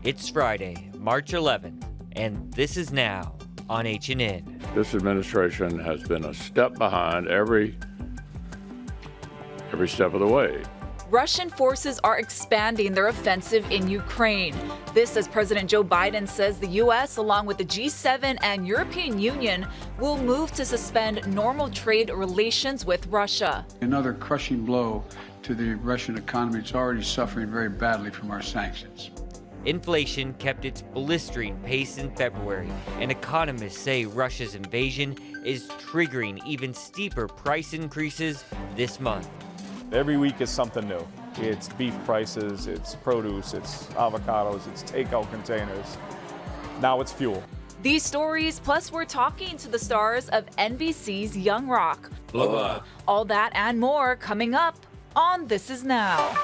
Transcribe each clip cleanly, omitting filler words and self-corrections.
It's Friday, March 11th, and this is now on H&N. This administration has been a step behind every step of the way. Russian forces are expanding their offensive in Ukraine. This as President Joe Biden says the U.S., along with the G7 and European Union, will move to suspend normal trade relations with Russia. Another crushing blow to the Russian economy. It's already suffering very badly from our sanctions. Inflation kept its blistering pace in February, and economists say Russia's invasion is triggering even steeper price increases this month. Every week is something new. It's beef prices, it's produce, it's avocados, it's takeout containers. Now it's fuel. These stories, plus we're talking to the stars of NBC's Young Rock. Aloha. All that and more coming up on This Is Now.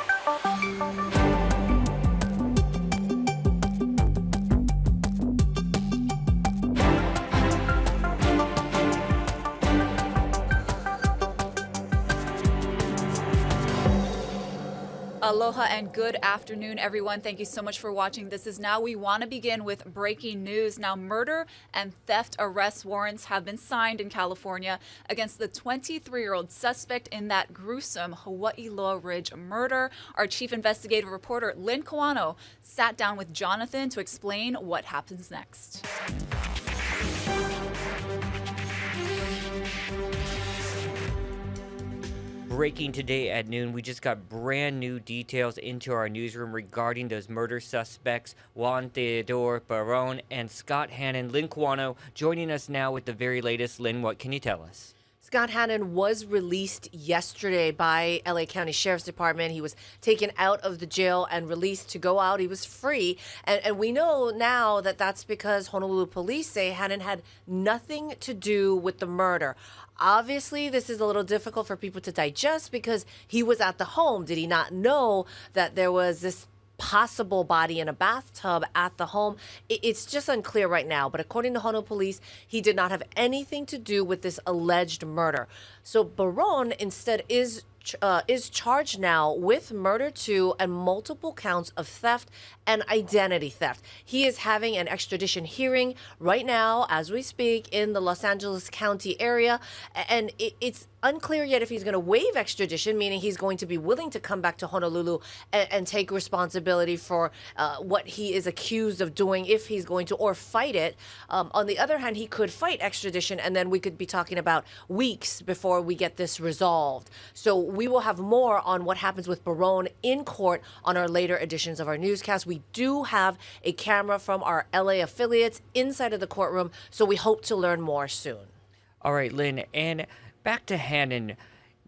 Aloha and good afternoon, everyone. Thank you so much for watching This Is Now. We want to begin with breaking news. Now, murder and theft arrest warrants have been signed in California against the 23-year-old suspect in that gruesome Hawaii Loa Ridge murder. Our chief investigative reporter, Lynn Kawano, sat down with Jonathan to explain what happens next. Breaking today at noon, we just got brand new details into our newsroom regarding those murder suspects, Juan Tejedor Baron and Scott Hannon. Lynn Kawano joining us now with the very latest. Lynn, what can you tell us? Scott Hannon was released yesterday by LA County Sheriff's Department. He was taken out of the jail and released to go out. He was free. And we know now that that's because Honolulu Police say Hannon had nothing to do with the murder. Obviously, this is a little difficult for people to digest because he was at the home. Did he not know that there was this possible body in a bathtub at the home? It's just unclear right now. But according to Honolulu Police, he did not have anything to do with this alleged murder. So Baron instead is charged now with murder too and multiple counts of theft and identity theft. He is having an extradition hearing right now as we speak in the Los Angeles County area, and it's unclear yet if he's going to waive extradition, meaning he's going to be willing to come back to Honolulu and take responsibility for what he is accused of doing if he's going to, or fight it. On the other hand, he could fight extradition, and then we could be talking about weeks before we get this resolved. So we will have more on what happens with Baron in court on our later editions of our newscast. We do have a camera from our LA affiliates inside of the courtroom, so we hope to learn more soon. All right, Lynn, and back to Hannon.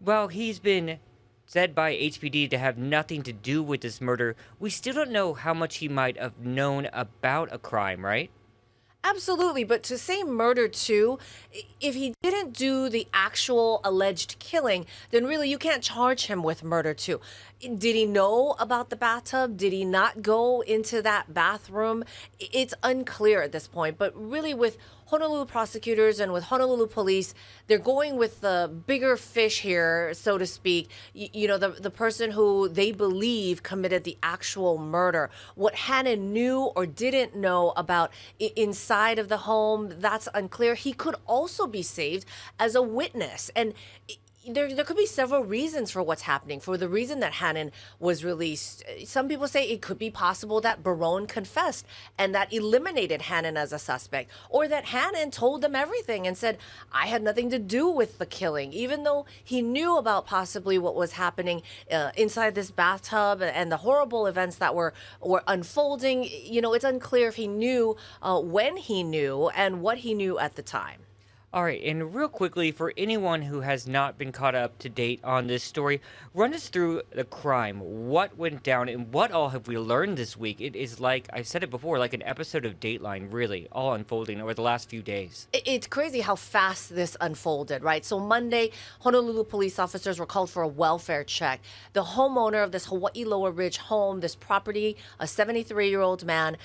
Well, he's been said by HPD to have nothing to do with this murder. We still don't know how much he might have known about a crime, right? Absolutely, but to say murder too, if he didn't do the actual alleged killing, then really you can't charge him with murder too. Did he know about the bathtub? Did he not go into that bathroom? It's unclear at this point, but really with Honolulu prosecutors and with Honolulu police, they're going with the bigger fish here, so to speak. You know, the person who they believe committed the actual murder. What Hannon knew or didn't know about inside of the home, that's unclear. He could also be saved as a witness. And there could be several reasons for what's happening. For the reason that Hannon was released, some people say it could be possible that Baron confessed and that eliminated Hannon as a suspect, or that Hannon told them everything and said, I had nothing to do with the killing, even though he knew about possibly what was happening inside this bathtub and the horrible events that were unfolding. You know, it's unclear if he knew when he knew and what he knew at the time. All right, and real quickly, for anyone who has not been caught up to date on this story, run us through the crime. What went down and what all have we learned this week? It is like, I've said it before, like an episode of Dateline, really, all unfolding over the last few days. It's crazy how fast this unfolded, right? So Monday, Honolulu police officers were called for a welfare check. The homeowner of this Hawaii Loa Ridge home, this property, a 73-year-old man,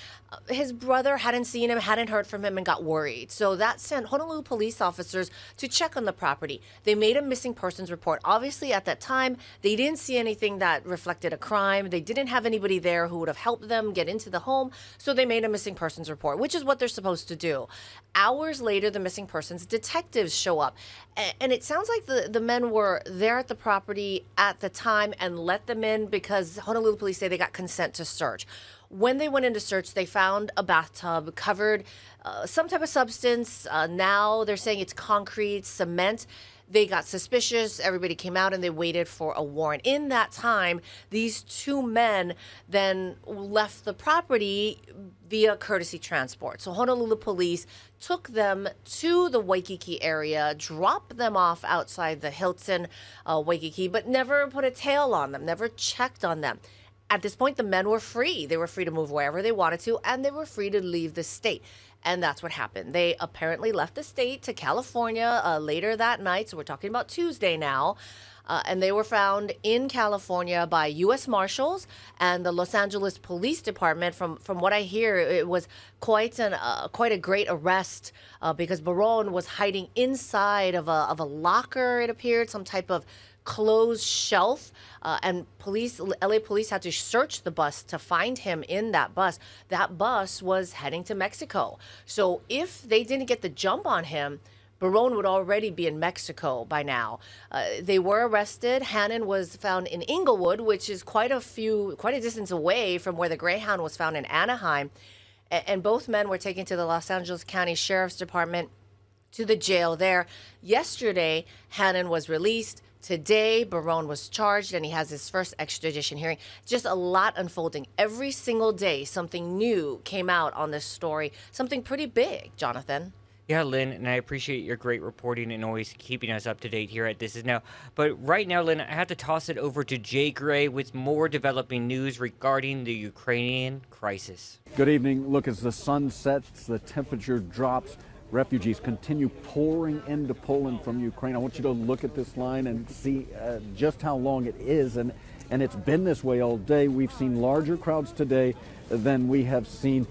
his brother hadn't seen him, hadn't heard from him, and got worried. So that sent Honolulu police police officers to check on the property. They made a missing persons report. Obviously, at that time, they didn't see anything that reflected a crime. They didn't have anybody there who would have helped them get into the home, so they made a missing persons report, which is what they're supposed to do. Hours later, the missing persons detectives show up, and it sounds like the men were there at the property at the time and let them in because Honolulu police say they got consent to search. When they went in to search, they found a bathtub covered some type of substance. Now they're saying it's concrete, cement. They got suspicious. Everybody came out and they waited for a warrant. In that time, these two men then left the property via courtesy transport. So Honolulu police took them to the Waikiki area, dropped them off outside the Hilton Waikiki, but never put a tail on them, never checked on them. At this point, the men were free. They were free to move wherever they wanted to, and they were free to leave the state. And that's what happened. They apparently left the state to California later that night. So we're talking about Tuesday now. And they were found in California by U.S. Marshals and the Los Angeles Police Department. From what I hear, it was quite a great arrest because Baron was hiding inside of a locker, it appeared, some type of closed shelf, and LA police had to search the bus to find him in that bus. That bus was heading to Mexico. So if they didn't get the jump on him, Baron would already be in Mexico by now. They were arrested. Hannon was found in Inglewood, which is quite a distance away from where the Greyhound was found in Anaheim. And both men were taken to the Los Angeles County Sheriff's Department, to the jail there. Yesterday, Hannon was released. Today, Baron was charged and he has his first extradition hearing. Just a lot unfolding. Every single day, something new came out on this story, something pretty big, Jonathan. Yeah, Lynn, and I appreciate your great reporting and always keeping us up to date here at This Is Now. But right now, Lynn, I have to toss it over to Jay Gray with more developing news regarding the Ukrainian crisis. Good evening. Look, as the sun sets, the temperature drops. Refugees continue pouring into Poland from Ukraine. I want you to look at this line and see just how long it is. And it's been this way all day. We've seen larger crowds today than we have seen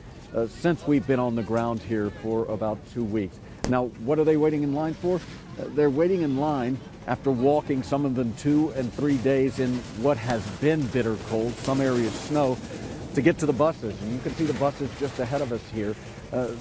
since we've been on the ground here for about 2 weeks. Now, what are they waiting in line for? They're waiting in line after walking, some of them 2 and 3 days in what has been bitter cold, some areas snow, to get to the buses. And you can see the buses just ahead of us here.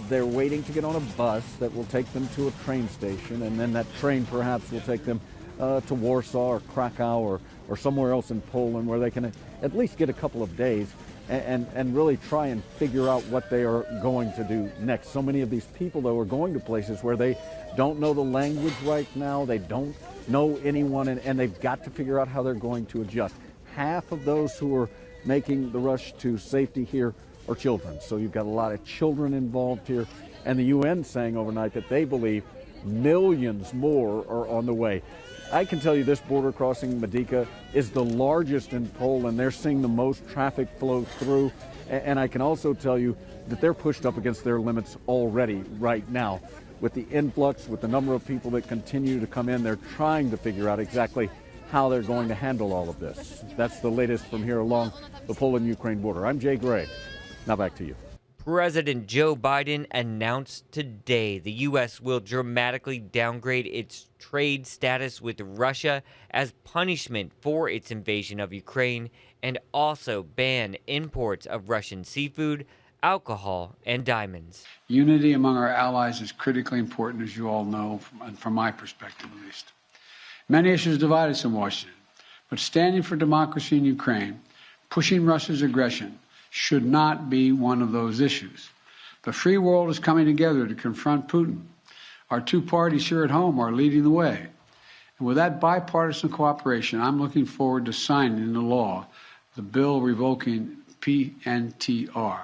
They're waiting to get on a bus that will take them to a train station, and then that train perhaps will take them to Warsaw or Krakow or somewhere else in Poland where they can at least get a couple of days and really try and figure out what they are going to do next. So many of these people, though, are going to places where they don't know the language right now, they don't know anyone, and they've got to figure out how they're going to adjust. Half of those who are making the rush to safety here are children. So you've got a lot of children involved here. And the UN saying overnight that they believe millions more are on the way. I can tell you this border crossing, Medica, is the largest in Poland. They're seeing the most traffic flow through. And I can also tell you that they're pushed up against their limits already right now. With the influx, with the number of people that continue to come in, they're trying to figure out exactly how they're going to handle all of this. That's the latest from here along the Poland-Ukraine border. I'm Jay Gray. Now back to you. President Joe Biden announced today the U.S. will dramatically downgrade its trade status with Russia as punishment for its invasion of Ukraine and also ban imports of Russian seafood, alcohol, and diamonds. Unity among our allies is critically important, as you all know, from my perspective at least. Many issues divide us in Washington, but standing for democracy in Ukraine, pushing Russia's aggression, should not be one of those issues. The free world is coming together to confront Putin. Our two parties here at home are leading the way. And with that bipartisan cooperation, I'm looking forward to signing into law the bill revoking PNTR,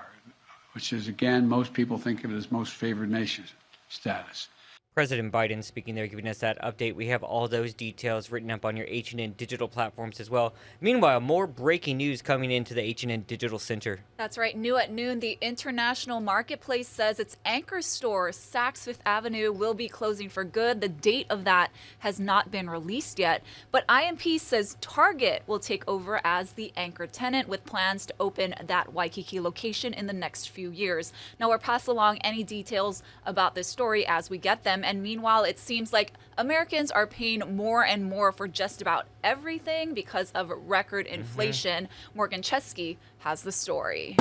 which is, again, most people think of it as most favored nation status. President Biden speaking there, giving us that update. We have all those details written up on your H&N digital platforms as well. Meanwhile, more breaking news coming into the H&N Digital Center. That's right. New at noon, the International Marketplace says its anchor store, Saks Fifth Avenue, will be closing for good. The date of that has not been released yet. But IMP says Target will take over as the anchor tenant with plans to open that Waikiki location in the next few years. Now, we'll pass along any details about this story as we get them. And meanwhile, it seems like Americans are paying more and more for just about everything because of record inflation. Morgan Chesky has the story.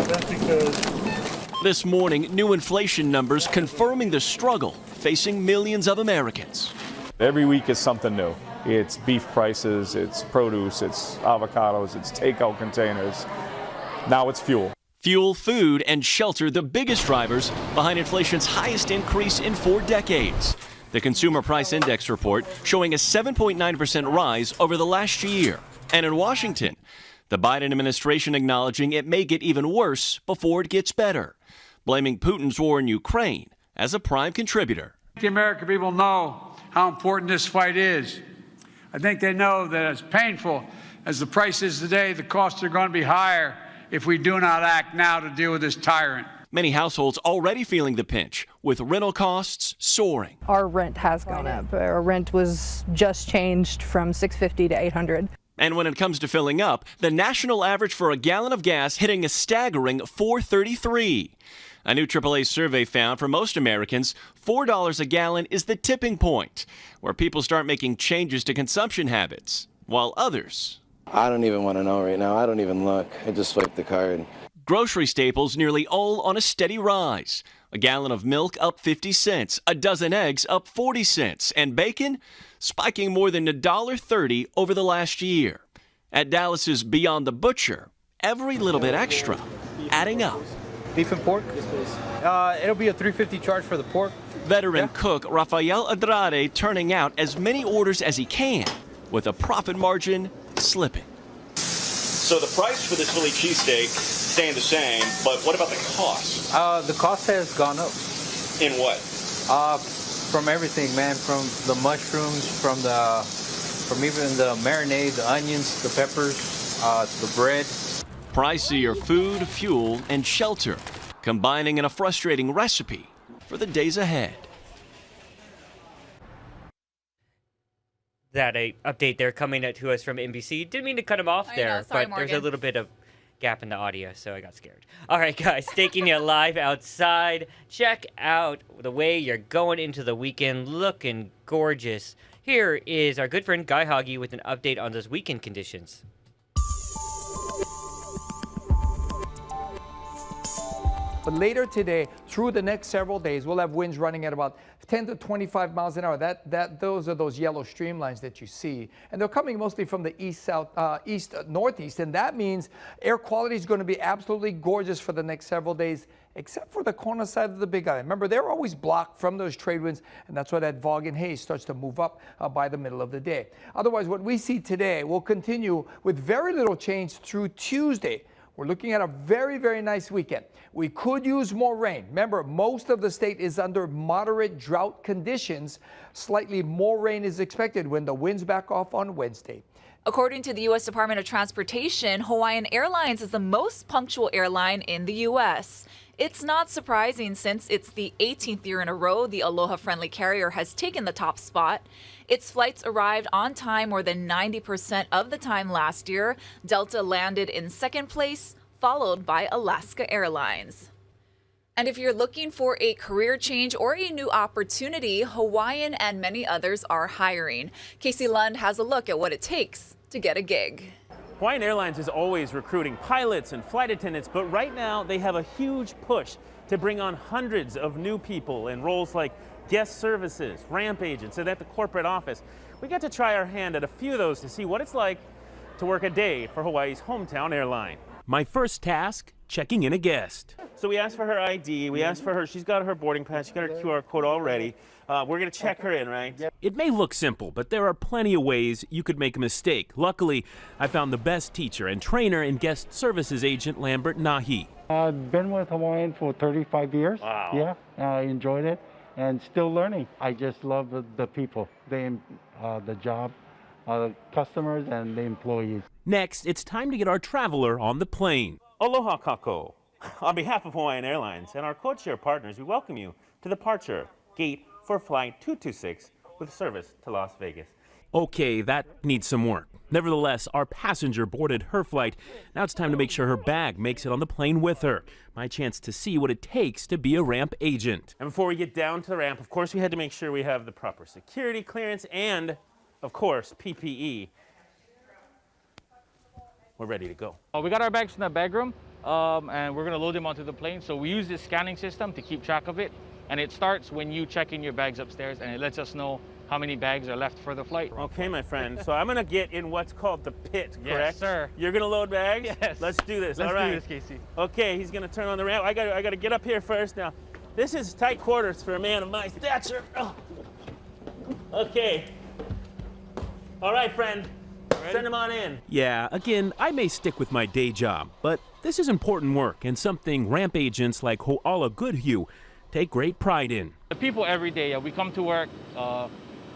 This morning, new inflation numbers confirming the struggle facing millions of Americans. Every week is something new. It's beef prices, it's produce, it's avocados, it's takeout containers. Now it's fuel. Fuel, food, and shelter, the biggest drivers behind inflation's highest increase in 4 decades. The Consumer Price Index report showing a 7.9% rise over the last year. And in Washington, the Biden administration acknowledging it may get even worse before it gets better, blaming Putin's war in Ukraine as a prime contributor. The American people know how important this fight is. I think they know that as painful as the price is today, the costs are going to be higher if we do not act now to deal with this tyrant. Many households already feeling the pinch, with rental costs soaring. Our rent has gone up. Our rent was just changed from $650 to $800. And when it comes to filling up, the national average for a gallon of gas hitting a staggering $4.33. A new AAA survey found for most Americans, $4 a gallon is the tipping point, where people start making changes to consumption habits, while others... I don't even want to know right now. I don't even look. I just swipe the card. Grocery staples nearly all on a steady rise. A gallon of milk up 50 cents, a dozen eggs up 40 cents, and bacon spiking more than $1.30 over the last year. At Dallas's Beyond the Butcher, every little bit extra adding up. Beef and pork? It'll be a $3.50 charge for the pork. Veteran cook Rafael Andrade turning out as many orders as he can, with a profit margin slipping. So the price for this Philly cheesesteak staying the same, but what about the cost? The cost has gone up. In what? From everything, man. From the mushrooms, from even the marinade, the onions, the peppers, the bread. Pricier food, fuel, and shelter, combining in a frustrating recipe for the days ahead. That update there coming to us from NBC. Didn't mean to cut him off there, Sorry, but Morgan. there's a little bit of gap in the audio, so I got scared. All right, guys, taking you live outside. Check out the way you're going into the weekend, looking gorgeous. Here is our good friend Guy Hoggy with an update on those weekend conditions. But later today, through the next several days, we'll have winds running at about 10 to 25 miles an hour. Those are those yellow streamlines that you see. And they're coming mostly from the east-northeast. And that means air quality is going to be absolutely gorgeous for the next several days, except for the corner side of the Big Island. Remember, they're always blocked from those trade winds, and that's why that fog and haze starts to move up by the middle of the day. Otherwise, what we see today will continue with very little change through Tuesday. We're looking at a very, very nice weekend. We could use more rain. Remember, most of the state is under moderate drought conditions. Slightly more rain is expected when the winds back off on Wednesday. According to the U.S. Department of Transportation, Hawaiian Airlines is the most punctual airline in the U.S. It's not surprising since it's the 18th year in a row the Aloha-friendly carrier has taken the top spot. Its flights arrived on time more than 90% of the time last year. Delta landed in second place, followed by Alaska Airlines. And if you're looking for a career change or a new opportunity, Hawaiian and many others are hiring. Casey Lund has a look at what it takes to get a gig. Hawaiian Airlines is always recruiting pilots and flight attendants, but right now they have a huge push to bring on hundreds of new people in roles like guest services, ramp agents, and at the corporate office. We got to try our hand at a few of those to see what it's like to work a day for Hawaii's hometown airline. My first task, checking in a guest. So we asked for her ID, we asked for her, she's got her boarding pass, she's got her QR code all ready. We're gonna check her in, right? It may look simple, but there are plenty of ways you could make a mistake. Luckily, I found the best teacher and trainer in guest services agent Lambert Nahi. I've been with Hawaiian for 35 years. Wow. Yeah, I enjoyed it and still learning. I just love the people, the job, customers, and the employees. Next, it's time to get our traveler on the plane. Aloha kako. On behalf of Hawaiian Airlines and our codeshare partners, we welcome you to the departure gate for flight 226 with service to Las Vegas. Okay, that needs some work. Nevertheless, our passenger boarded her flight. Now it's time to make sure her bag makes it on the plane with her. My chance to see what it takes to be a ramp agent. And before we get down to the ramp, of course, we had to make sure we have the proper security clearance and, of course, PPE. We're ready to go. We got our bags in the bag room, and we're going to load them onto the plane. So we use this scanning system to keep track of it. And it starts when you check in your bags upstairs, and it lets us know how many bags are left for the flight. Okay, my friend. So I'm going to get in what's called the pit, correct? Yes, sir. You're going to load bags? Yes. Let's do this. Let's All right. do this, Casey. Okay, he's going to turn on the ramp. I got to get up here first. Now, this is tight quarters for a man of my stature. Oh. Okay. All right, friend. Send him on in. Yeah, again, I may stick with my day job, but this is important work and something ramp agents like Ho'ala Goodhue take great pride in. The people every day, we come to work.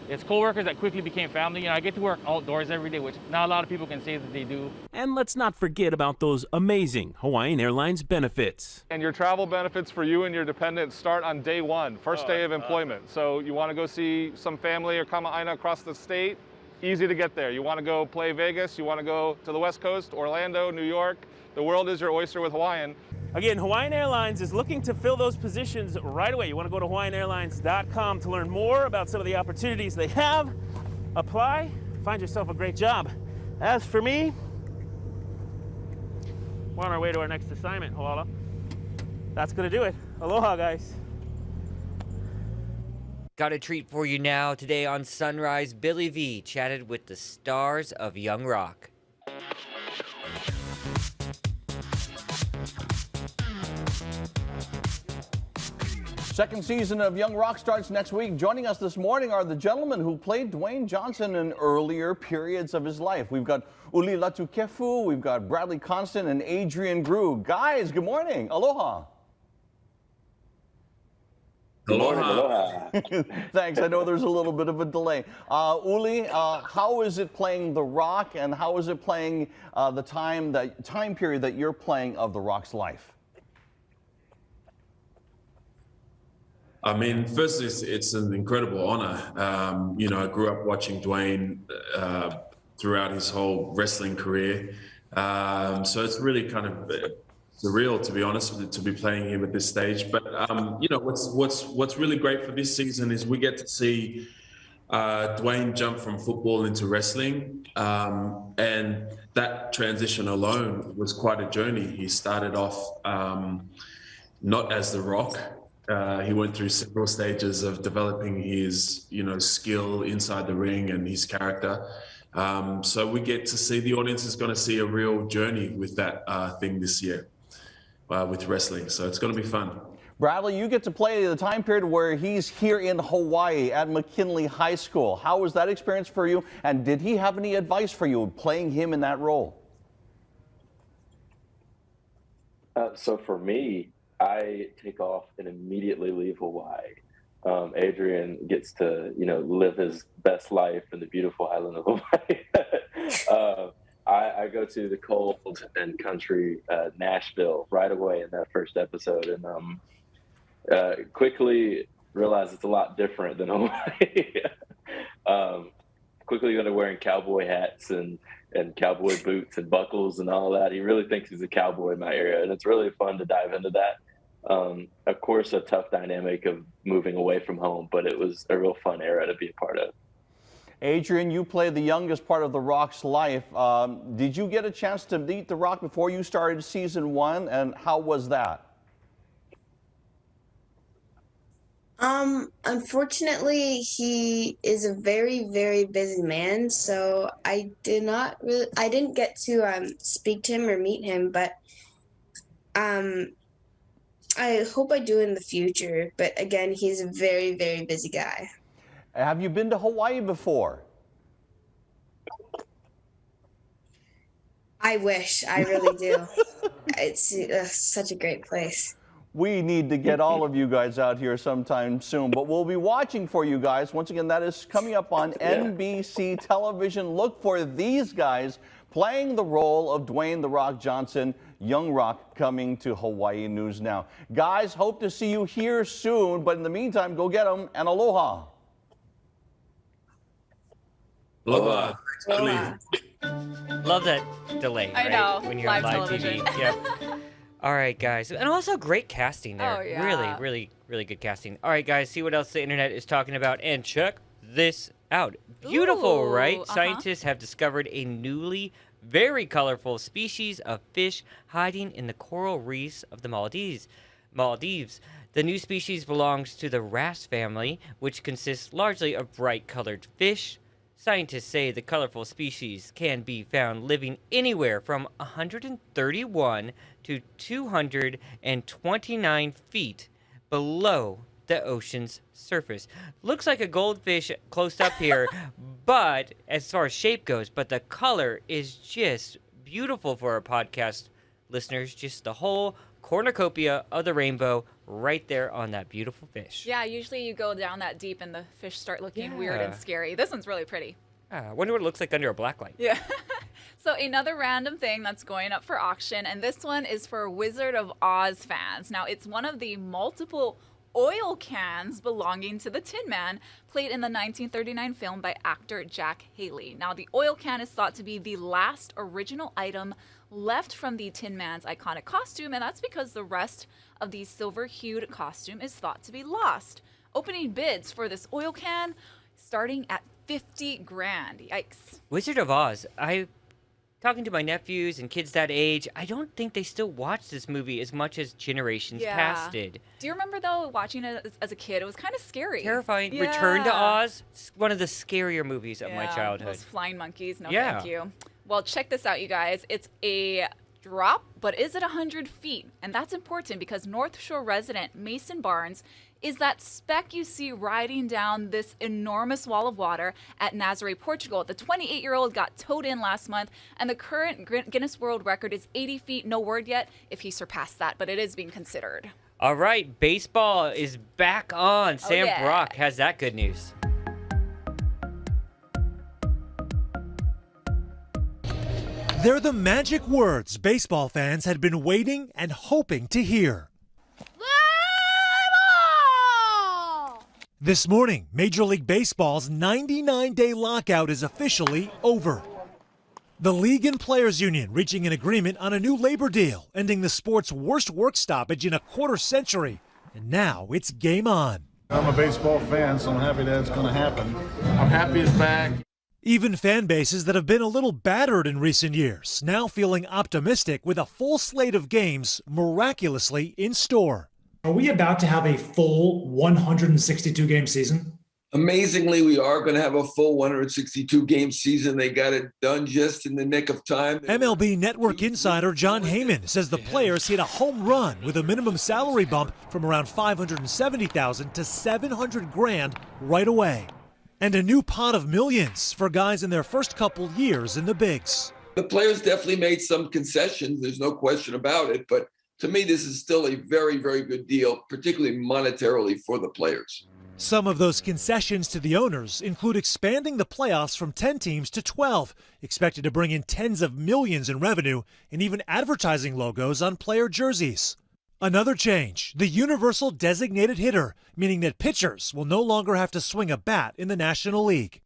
It's coworkers that quickly became family. I get to work outdoors every day, which not a lot of people can say that they do. And let's not forget about those amazing Hawaiian Airlines benefits. And your travel benefits for you and your dependents start on day one, first day of employment. So you want to go see some family or kama'aina across the state, easy to get there. You want to go play Vegas, you want to go to the West Coast, Orlando, New York. The world is your oyster with Hawaiian. Again, Hawaiian Airlines is looking to fill those positions right away. You want to go to hawaiianairlines.com to learn more about some of the opportunities they have. Apply, find yourself a great job. As for me, we're on our way to our next assignment, Ho'ala. That's going to do it. Aloha, guys. Got a treat for you now. Today on Sunrise, Billy V chatted with the stars of Young Rock. Second season of Young Rock starts next week. Joining us this morning are the gentlemen who played Dwayne Johnson in earlier periods of his life. We've got Uli Latukefu, we've got Bradley Constant, and Adrian Grew. Guys, good morning. Aloha. Aloha. Thanks. I know there's a little bit of a delay. Uli, how is it playing The Rock, and how is it playing the time period that you're playing of The Rock's life? I mean, first, it's an incredible honor. You know, I grew up watching Dwayne throughout his whole wrestling career. So it's really kind of surreal, to be honest, to be playing him at this stage. But, you know, what's really great for this season is we get to see Dwayne jump from football into wrestling. And that transition alone was quite a journey. He started off not as The Rock. He went through several stages of developing his, you know, skill inside the ring and his character. So we get to see, the audience is going to see a real journey with that thing this year with wrestling. So it's going to be fun. Bradley, you get to play the time period where he's here in Hawaii at McKinley High School. How was that experience for you? And did he have any advice for you playing him in that role? So for me, I take off and immediately leave Hawaii. Adrian gets to, you know, live his best life in the beautiful island of Hawaii. I go to the cold and country Nashville right away in that first episode, and quickly realize it's a lot different than Hawaii. Quickly going to wearing cowboy hats and cowboy boots and buckles and all that. He really thinks he's a cowboy in my area, and it's really fun to dive into that. Of course, a tough dynamic of moving away from home, but it was a real fun era to be a part of. Adrian, you played the youngest part of The Rock's life. Did you get a chance to meet The Rock before you started season 1, and how was that? Unfortunately, he is a very, very busy man, so I didn't get to speak to him or meet him, but I hope I do in the future. But again, he's a very, very busy guy. Have you been to Hawaii before? I wish. I really do. It's such a great place. We need to get all of you guys out here sometime soon, but we'll be watching for you guys. Once again, that is coming up on NBC television. Look for these guys playing the role of Dwayne "The Rock" Johnson. Young Rock coming to Hawaii News Now. Guys, hope to see you here soon, but in the meantime, go get them, and aloha. Aloha. Love that delay, I right? know, When you're live on live television. TV. Yep. All right, guys. And also great casting there. Oh, yeah. Really, really, really good casting. All right, guys, see what else the internet is talking about. And check this out. Beautiful, Ooh, right? uh-huh. Scientists have discovered a newly very colorful species of fish hiding in the coral reefs of the Maldives. The new species belongs to the wrasse family, which consists largely of bright-colored fish. Scientists say the colorful species can be found living anywhere from 131 to 229 feet below the ocean's surface. Looks like a goldfish close up here, but as far as shape goes, but the color is just beautiful for our podcast listeners. Just the whole cornucopia of the rainbow right there on that beautiful fish. Yeah, usually you go down that deep and the fish start looking weird and Yeah. scary. This one's really pretty. I wonder what it looks like under a black light. Yeah. So another random thing that's going up for auction, and this one is for Wizard of Oz fans. Now, it's one of the multiple oil cans belonging to the Tin Man, played in the 1939 film by actor Jack Haley. Now, the oil can is thought to be the last original item left from the Tin Man's iconic costume, and that's because the rest of the silver-hued costume is thought to be lost. Opening bids for this oil can starting at 50 grand. Yikes. Wizard of Oz. Talking to my nephews and kids that age, I don't think they still watch this movie as much as generations past did. Do you remember, though, watching it as a kid? It was kind of scary. Terrifying. Yeah. Return to Oz, one of the scarier movies of my Yeah, childhood. Those flying monkeys. No, Yeah. thank you. Well, check this out, you guys. It's a drop, but is it 100 feet? And that's important because North Shore resident Mason Barnes is that speck you see riding down this enormous wall of water at Nazaré, Portugal. The 28-year-old got towed in last month, and the current Guinness World Record is 80 feet. No word yet if he surpassed that, but it is being considered. All right, baseball is back on. Sam yeah. Brock has that good news. They're the magic words baseball fans had been waiting and hoping to hear. This morning, Major League Baseball's 99-day lockout is officially over. The league and players' union reaching an agreement on a new labor deal, ending the sport's worst work stoppage in a quarter century. And now it's game on. I'm a baseball fan, so I'm happy that's going to happen. I'm happy it's back. Even fan bases that have been a little battered in recent years now feeling optimistic with a full slate of games miraculously in store. Are we about to have a full 162-game season? Amazingly, we are going to have a full 162-game season. They got it done just in the nick of time. MLB Network insider John Heyman says the players hit a home run with a minimum salary bump from around $570,000 to $700,000 right away. And a new pot of millions for guys in their first couple years in the bigs. The players definitely made some concessions. There's no question about it. But to me, this is still a very, very good deal, particularly monetarily for the players. Some of those concessions to the owners include expanding the playoffs from 10 teams to 12, expected to bring in tens of millions in revenue and even advertising logos on player jerseys. Another change, the universal designated hitter, meaning that pitchers will no longer have to swing a bat in the National League.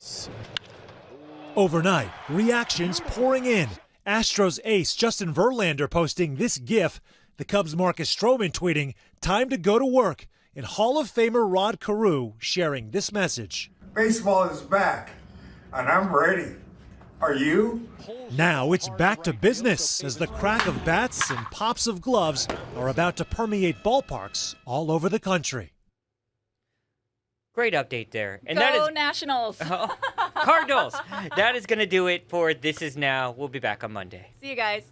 Overnight, reactions pouring in. Astros ace Justin Verlander posting this gif, the Cubs' Marcus Stroman tweeting, "Time to go to work," and Hall of Famer Rod Carew sharing this message. Baseball is back, and I'm ready. Are you? Now it's back to business as the crack of bats and pops of gloves are about to permeate ballparks all over the country. Great update there. And Go that is Nationals. Cardinals. That is going to do it for This Is Now. We'll be back on Monday. See you guys.